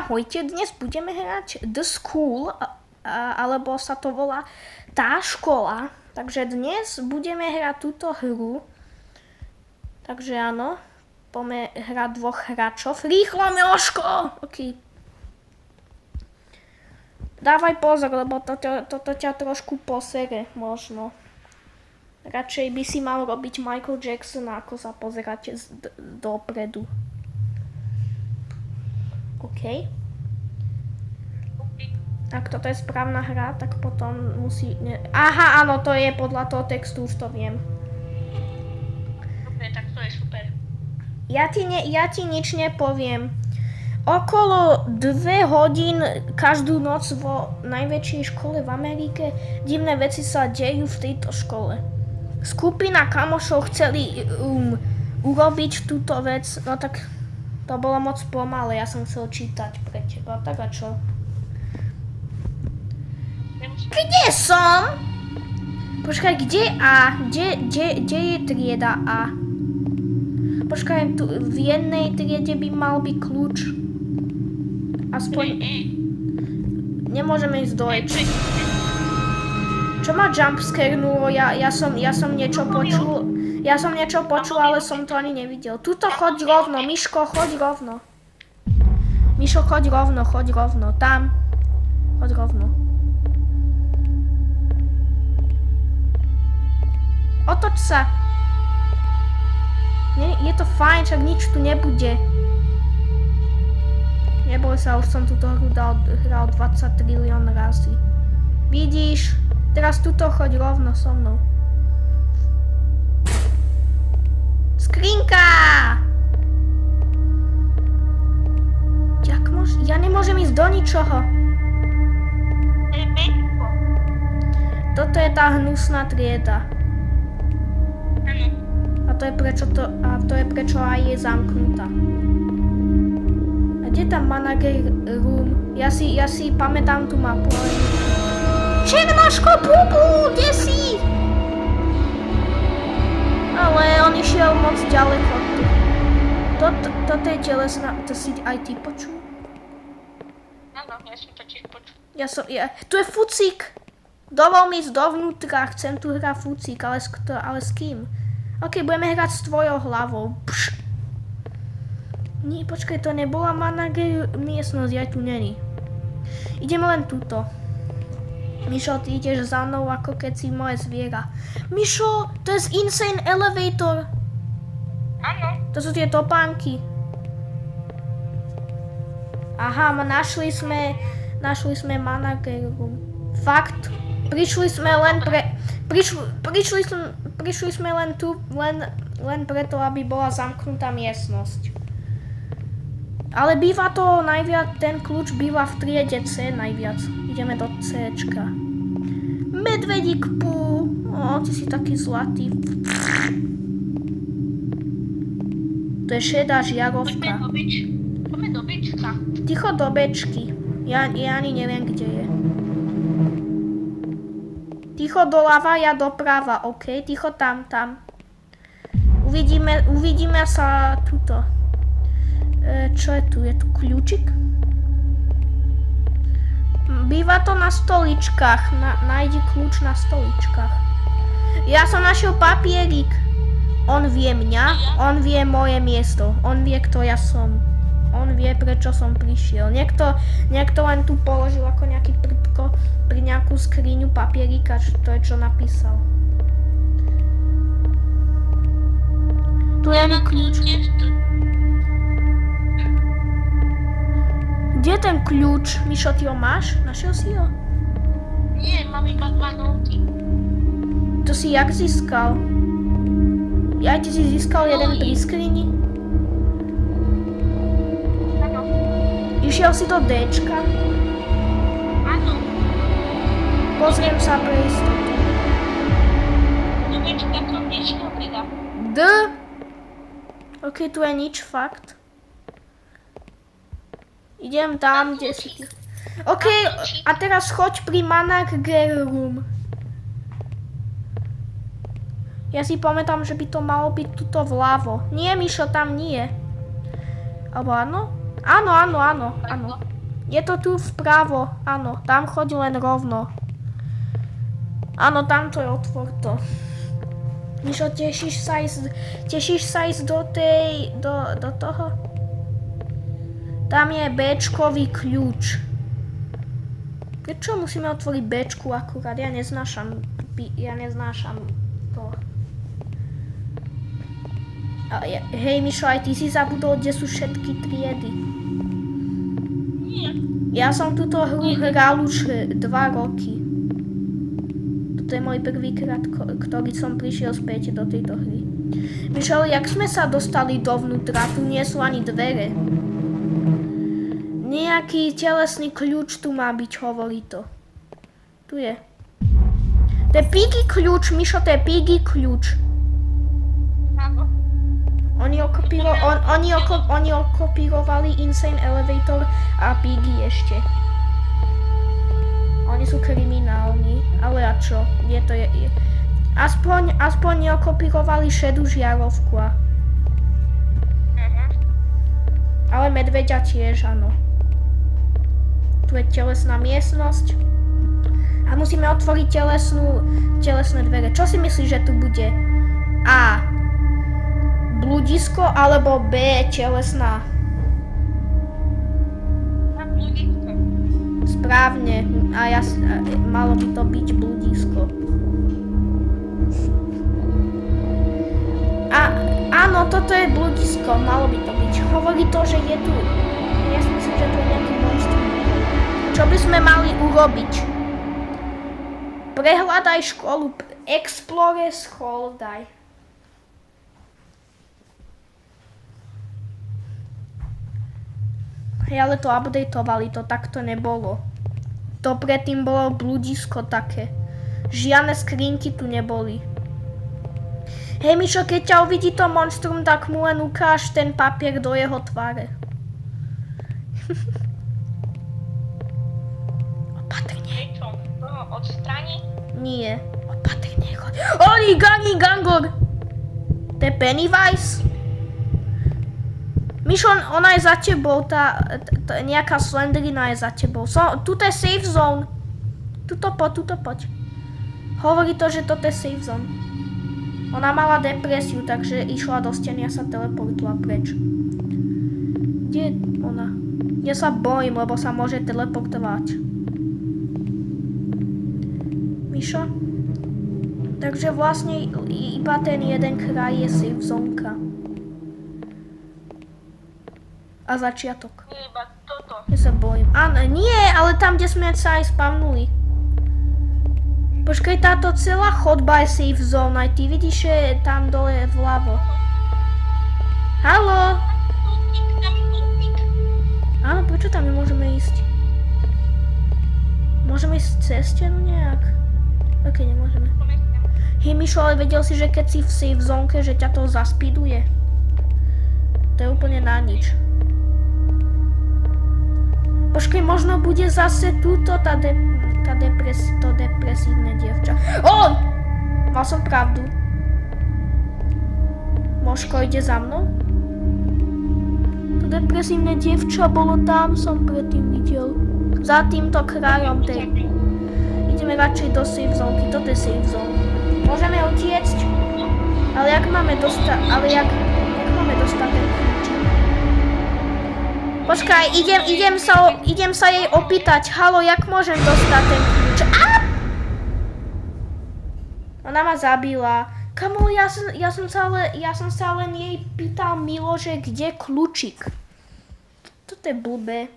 Ahojte, dnes budeme hrať The School, alebo sa to volá Tá škola. Takže dnes budeme hrať túto hru. Takže áno, poďme hrať dvoch hráčov. Rýchlo, Miloško! OK. Dávaj pozor, lebo toto ťa trošku posere, možno. Radšej by si mal robiť Michael Jackson, ako sa pozeráte dopredu. OK. Ak toto je správna hra, tak potom musí... Aha, áno, to je podľa toho textu, už to viem. Dobre, tak to je super. Ja ti nič nepoviem. Okolo 2 hodín každú noc vo najväčšej škole v Amerike divné veci sa dejú v tejto škole. Skupina kamošov chceli urobiť túto vec, no tak to bolo moc pomalé, ja som chcel čítať pre teba, tak a čo? Kde som? Počkaj, kde A? Kde je trieda A? Počkaj, tu v jednej triede by mal byť kľúč. Aspoň... Nemôžeme ísť do E. Čo ma jumpscarenulo? Ja som niečo počul. Ja som niečo počul, ale som to ani nevidel. Tuto choď rovno, Miško, choď rovno. Mišo, choď rovno. Tam. Choď rovno. Otoč sa. Nie, je to fajn, však nič tu nebude. Neboj sa, už som túto hru hral 20 trilión razy. Vidíš? Teraz tuto choď rovno so mnou. Skrinka! Ja nemôžem ísť do ničoho. Toto je tá hnusná trieda. A to je prečo aj je zamknutá. A kde tam manager room? Ja si pamätám tú mapu. Černoško, bubu, kde si? Ale on išiel moc ďaleko. Toto je telesná, to si aj ty počul? Áno, ja som to tiež počul. Tu je fucík. Dovol mi ísť dovnútra, chcem tu hrať fucík, ale s kým? OK, budeme hrať s tvojou hlavou. Pš. Nie, počkaj, to nebola manager miestnosť, ja tu není. Ideme len túto. Mišo, ty ideš za mnou, ako keď si moje zviera. Mišo, to je z Insane Elevator. Áno. To sú tie topánky. Aha, našli sme manageru. Fakt. Prišli sme len tu, len preto, aby bola zamknutá miestnosť. Ale býva to najviac, ten kľúč býva v triede C najviac. Ideme do Cčka. Medvedík pú. Ty si taký zlatý. To je šedá žiarovka. Poďme do Bčka. Ticho do Bčky. Ja ani neviem, kde je. Ticho doľava, ja doprava, OK? Ticho tam. Uvidíme sa tuto. Čo je tu? Je tu kľúčik? Býva to na stoličkách. Nájdi kľúč na stoličkách. Ja som našiel papierik. On vie mňa, on vie moje miesto. On vie, kto ja som. On vie, prečo som prišiel. Niekto len tu položil ako nejaký prdko pri nejakú skriňu papierika, to je čo napísal. Tu je mi kľúč. Kde je ten kľúč? Mišo, ty ho máš? Našiel si ho? Nie, mám iba 2 noty. To si jak získal? Ja, ty si získal jeden pri skrini? Áno. Išiel si do Dčka? Áno. Pozriem sa pre istotu. Do Bčka som nešiel teda. D? OK, tu je nič, fakt. Idem tam, kde si ty. OK, a teraz choď pri manager room. Ja si pamätám, že by to malo byť tuto vľavo. Nie, Mišo, tam nie. Alebo áno? Áno. Je to tu vpravo, áno, tam chodí len rovno. Áno, tamto je otvorto. Mišo, tešíš sa ísť do toho? Tam je Bčkový kľúč. Prečo musíme otvoriť Bčku akurát? Ja neznášam to. Hej, Mišo, aj ty si zabudol, kde sú všetky triedy. Nie. Ja som túto hru hral už 2 roky. Toto je môj prvýkrát, ktorý som prišiel späť do tejto hry. Mišo, ale jak sme sa dostali dovnútra? Tu nie sú ani dvere. Nejaký telesný kľúč tu má byť, hovorí to. Tu je. To je Piggy kľúč, Mišo, to je Piggy kľúč. Áno. Oni okopírovali Insane Elevator a Piggy ešte. Oni sú kriminálni, ale a čo? Aspoň neokopírovali šedú žiarovku. Ale medveďa tiež, áno. Tu je telesná miestnosť. A musíme otvoriť telesné dvere. Čo si myslíš, že tu bude? A. Bludisko alebo B. Telesná? Na bludisko. Správne. Malo by to byť bludisko. Áno, toto je bludisko. Malo by to byť. Hovorí to, že je tu. Ja si myslím, že tu je nejaký monster. Čo by sme mali urobiť? Prehľadaj školu. Explore school daj. Hej, ale to updateovali, to takto nebolo. To predtým bolo bludisko také. Žiadne skrinky tu neboli. Hej, Mišo, keď ťa uvidí to monstrum, tak mu len ukáž ten papier do jeho tváre. Opatrne. Čo? To odstráni? Nie. Opatrne. Oni Gangor! To je Pennywise? Mišo, ona je za tebou, nejaká Slenderina je za tebou. Tuto je safe zone. Tuto poď. Hovorí to, že toto je safe zone. Ona mala depresiu, takže išla do steny a sa teleportla preč. Kde je ona? Ja sa bojím, lebo sa môže teleportovať. Mišo? Takže vlastne iba ten jeden kraj je safe zonka. A začiatok. Iba toto. Ja sa bojím. Áno, nie, ale tam, kde sme sa aj spavnuli. Počkaj, táto celá chodba je safe zone. Aj ty vidíš, že je tam dole vľavo. Haló? Tam tupík. Áno, prečo tam nemôžeme ísť? Môžeme ísť cez stenu nejak? Ok, nemôžeme. Hej, Mišo, ale vedel si, že keď si v safe zonke, že ťa to zaspiduje? To je úplne na nič. Počkej, možno bude zase túto to depresívne dievča. O! Mal som pravdu. Moško ide za mnou? To depresívne dievča bolo tam, som predtým videl. Za týmto krajom tej. Ideme radšej do safe zónky, toto je safe zone. Môžeme utiecť? Ale jak máme dostať ten kľúč? Počkaj, idem sa jej opýtať. Haló, jak môžem dostať ten kľúč? Ona ma zabila. Kamo, ja som sa len jej pýtal milo, že kde kľúčik. Toto je blbé.